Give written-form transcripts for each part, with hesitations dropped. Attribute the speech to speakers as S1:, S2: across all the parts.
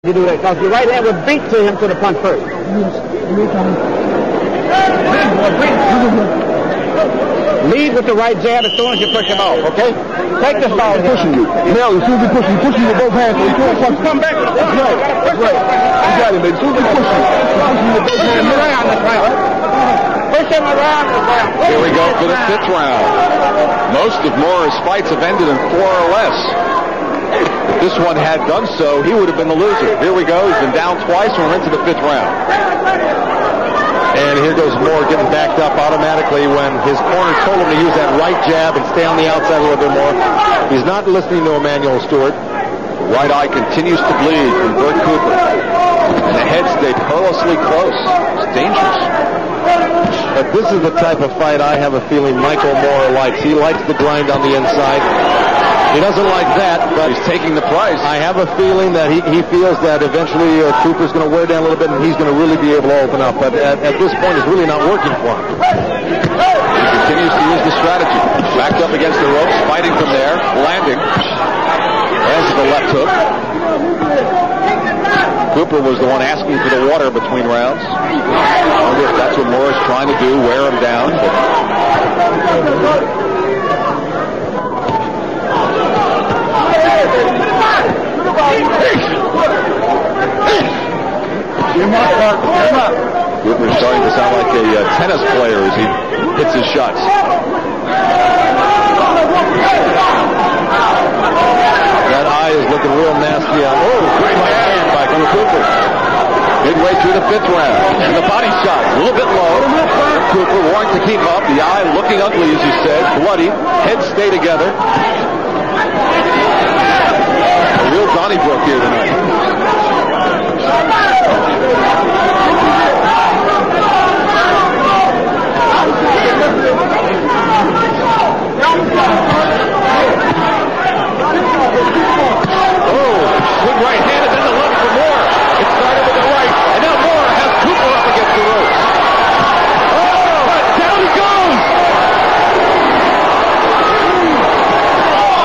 S1: You do that because your right hand would beat to him to the punch first. Lead with the right jab as soon as you push him off, okay? Take this ball.
S2: He's pushing you. Now, as soon as he pushes you with both hands. So he can't punch.
S1: Come back.
S2: That's right. That's right. You got him, baby. As soon as he pushes you with both hands.
S1: Around this round. Push him around this round.
S3: Here we go for the fifth round. Most of Moore's fights have ended in 4 or less. If this one had done so, he would have been the loser. Here we go. He's been down twice, and we're into the fifth round.
S4: And here goes Moore getting backed up automatically when his corner told him to use that right jab and stay on the outside a little bit more. He's not listening to Emmanuel Stewart.
S3: Right eye continues to bleed from Bert Cooper. And the head stayed perilously close. It's dangerous.
S4: But this is the type of fight I have a feeling Michael Moore likes. He likes the grind on the inside. He doesn't like that, but
S3: he's taking the price.
S4: I have a feeling that he feels that eventually Cooper's going to wear down a little bit and he's going to really be able to open up. But at this point, it's really not working for him.
S3: He continues to use the strategy. Backed up against the ropes, fighting from there, landing. As the left hook. Cooper was the one asking for the water between rounds. I wonder if that's what Moore is trying to do, wear him down. Cooper's starting to sound like a tennis player as he hits his shots.
S4: That eye is looking real nasty.
S3: Great hand by Cooper. Midway through the fifth round. And the body shot a little bit low. Cooper wanting to keep up. The eye looking ugly, as you said. Bloody. Heads stay together. A real Donnybrook here tonight. Good right hand and then the left for Moore. It started with the right, and now Moore has Cooper up against the ropes. Oh, but down he goes.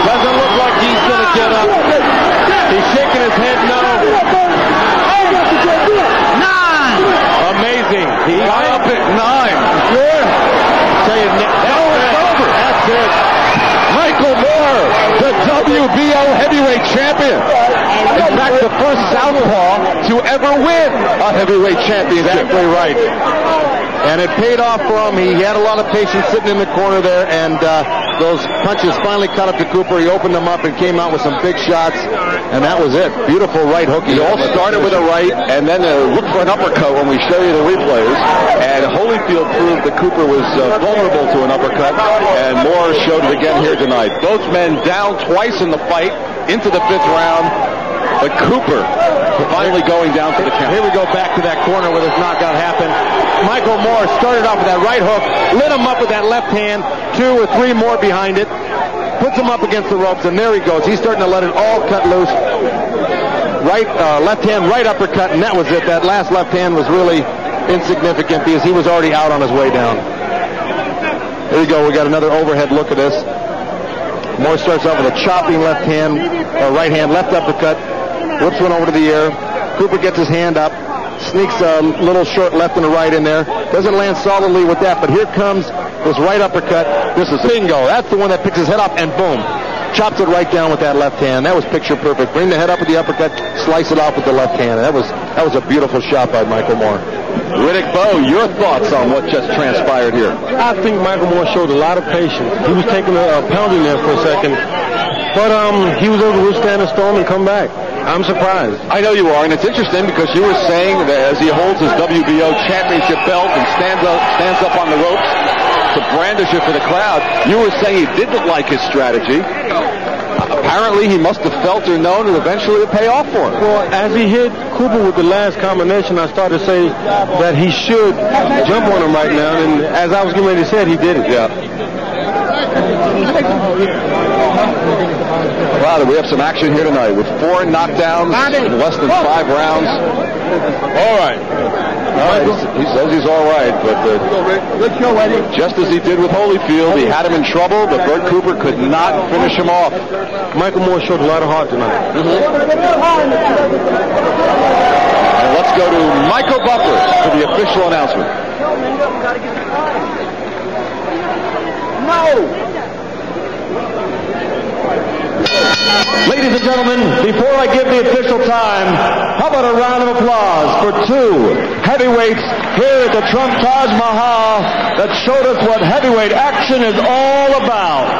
S4: Doesn't look like he's going to get up. He's shaking his head no. 9. Amazing. He got up at 9. Sure. Tell you,
S3: It's over.
S4: That's it.
S3: Michael Moore, the WBO heavyweight champion. In fact, the first southpaw to ever win a heavyweight championship.
S4: Exactly right. And it paid off for him. He had a lot of patience sitting in the corner there, and those punches finally caught up to Cooper. He opened them up and came out with some big shots, and that was it. Beautiful right hook.
S3: He all started with a right, and then looked for an uppercut when we show you the replays. And Holyfield proved that Cooper was vulnerable to an uppercut, and Moore showed it again here tonight. Both men down twice in the fight into the fifth round, but Cooper finally going down to the count.
S4: Here we go back to that corner where this knockout happened. Michael Moore started off with that right hook, lit him up with that left hand, 2 or 3 more behind it, puts him up against the ropes, and there he goes. He's starting to let it all cut loose. Right, left hand, right uppercut, and that was it. That last left hand was really insignificant because he was already out on his way down. Here we go. We got another overhead look at this. Moore starts off with a chopping left hand, right hand, left uppercut, whips one over to the air. Cooper gets his hand up, sneaks a little short left and a right in there. Doesn't land solidly with that, but here comes this right uppercut. This is bingo. That's the one that picks his head up, and boom. Chops it right down with that left hand. That was picture perfect. Bring the head up with the uppercut, slice it off with the left hand. That was a beautiful shot by Michael Moore.
S3: Riddick Bowe, your thoughts on what just transpired here?
S5: I think Michael Moore showed a lot of patience. He was taking a pounding there for a second, but he was able to withstand a storm and come back. I'm surprised.
S3: I know you are, and it's interesting because you were saying that as he holds his WBO championship belt and stands up on the ropes to brandish it for the crowd, you were saying he didn't like his strategy. Apparently, he must have felt or known it eventually would pay off for him.
S5: Well, as he hit Cooper with the last combination, I started to say that he should jump on him right now, and as I was getting ready to say it, he did it.
S3: Yeah. Wow, we have some action here tonight with 4 knockdowns in less than 5 rounds. All right. He says he's all right, but just as he did with Holyfield, he had him in trouble, but Bert Cooper could not finish him off.
S5: Michael Moore showed a lot of heart tonight.
S3: Michael Buffer for the official announcement.
S4: Ladies and gentlemen, before I give the official time, how about a round of applause for two heavyweights here at the Trump Taj Mahal that showed us what heavyweight action is all about.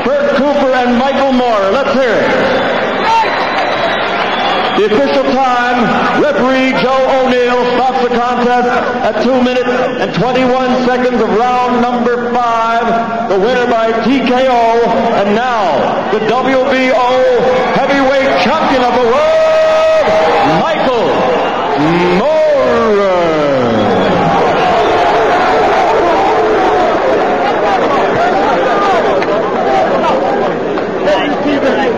S4: Bert Cooper and Michael Moore. Let's hear it. The official time, referee Joe O'Neill stops the contest at 2 minutes and 21 seconds of round number 5. The winner by TKO, and now the WBO heavyweight champion of the world, Michael Moore.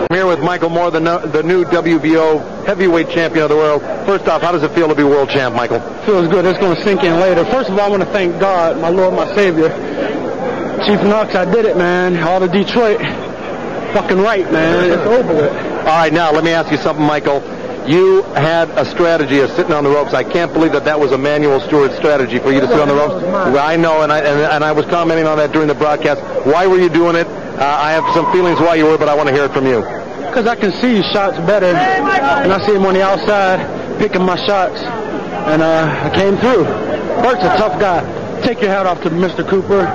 S4: I'm here with Michael Moore, the new WBO heavyweight champion of the world. First off, how does it feel to be world champ, Michael?
S5: Feels good. It's going to sink in later. First of all, I want to thank God, my Lord, my Savior. Chief Knox, I did it, man. All the Detroit. Fucking right, man. It's over with.
S4: All right, now, let me ask you something, Michael. You had a strategy of sitting on the ropes. I can't believe that was a Manuel Stewart strategy for you to sit on the ropes. Well, I know, and I was commenting on that during the broadcast. Why were you doing it? I have some feelings why you were, but I want to hear it from you.
S5: Because I can see shots better, and I see him on the outside picking my shots, and I came through. Bert's a tough guy. Take your hat off to Mr. Cooper.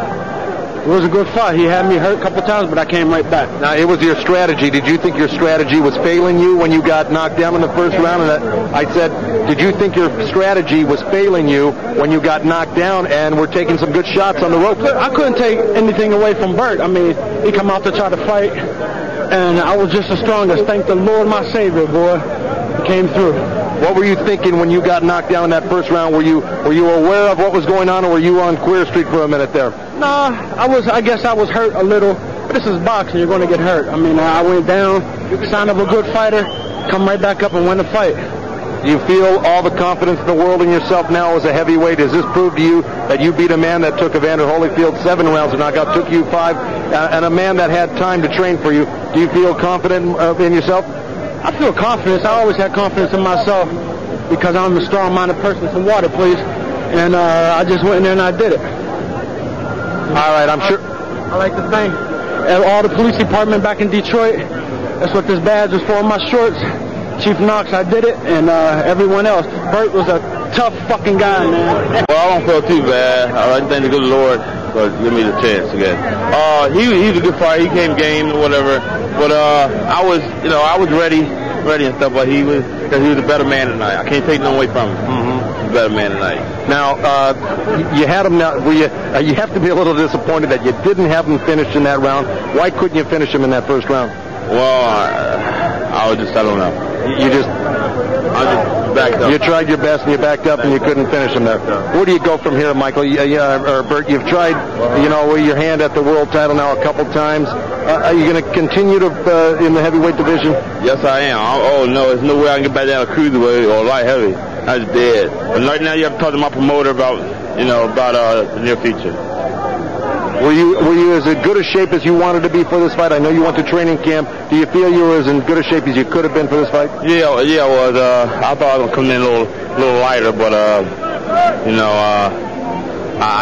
S5: It was a good fight. He had me hurt a couple times, but I came right back.
S4: Now, it was your strategy. Did you think your strategy was failing you when you got knocked down in the first round? And I said, did you think your strategy was failing you when you got knocked down and were taking some good shots on the ropes?
S5: I couldn't take anything away from Bert. I mean, he come out to try to fight, and I was just the strongest. Thank the Lord, my Savior, boy. He came through.
S4: What were you thinking when you got knocked down in that first round? Were you aware of what was going on, or were you on Queer Street for a minute there?
S5: Nah, I guess I was hurt a little. But this is boxing. You're going to get hurt. I mean, I went down, sign of a good fighter, come right back up and win the fight.
S4: Do you feel all the confidence in the world in yourself now as a heavyweight? Does this prove to you that you beat a man that took Evander Holyfield 7 rounds of knockout, took you 5, and a man that had time to train for you? Do you feel confident in yourself?
S5: I feel confidence. I always had confidence in myself because I'm a strong-minded person. Some water, please. And I just went in there and I did it.
S4: All right, I'm sure.
S5: I like to thank all the police department back in Detroit. That's what this badge was for, my shorts. Chief Knox, I did it, and everyone else. Bert was a tough fucking guy, man.
S6: Well, I don't feel too bad. I thank the good Lord for giving me the chance again. He's a good fighter. He came game or whatever. But I was ready and stuff. But he was a better man tonight. I can't take no away from him. He's a better man tonight.
S4: Now, you had him. Now, you have to be a little disappointed that you didn't have him finished in that round. Why couldn't you finish him in that first round?
S6: Well, I don't know.
S4: I just
S6: backed up.
S4: You tried your best and you backed up and you couldn't finish him there. Where do you go from here, Michael? Or Bert, you've tried, with your hand at the world title now a couple times. Are you going to continue to in the heavyweight division?
S6: Yes, I am. Oh no, there's no way I can get back down to cruiserweight or light heavy. That's dead. But right now, you have to talk to my promoter about the near future.
S4: Were you as good a shape as you wanted to be for this fight? I know you went to training camp. Do you feel you were as in good a shape as you could have been for this fight?
S6: Yeah, I was. I thought I was coming in a little lighter, but I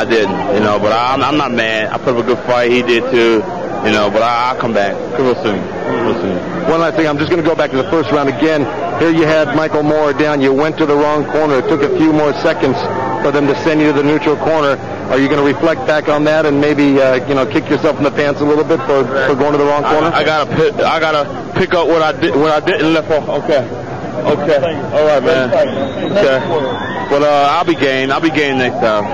S6: didn't. But I'm not mad. I put up a good fight. He did too. But I'll come back real soon.
S4: One last thing. I'm just going to go back to the first round again. Here you had Michael Moore down. You went to the wrong corner. It took a few more seconds for them to send you to the neutral corner. Are you going to reflect back on that and maybe kick yourself in the pants a little bit for going to the wrong corner?
S6: I gotta pick up what I didn't left off. Okay. All right, man. Okay. Well, I'll be game. I'll be game next time.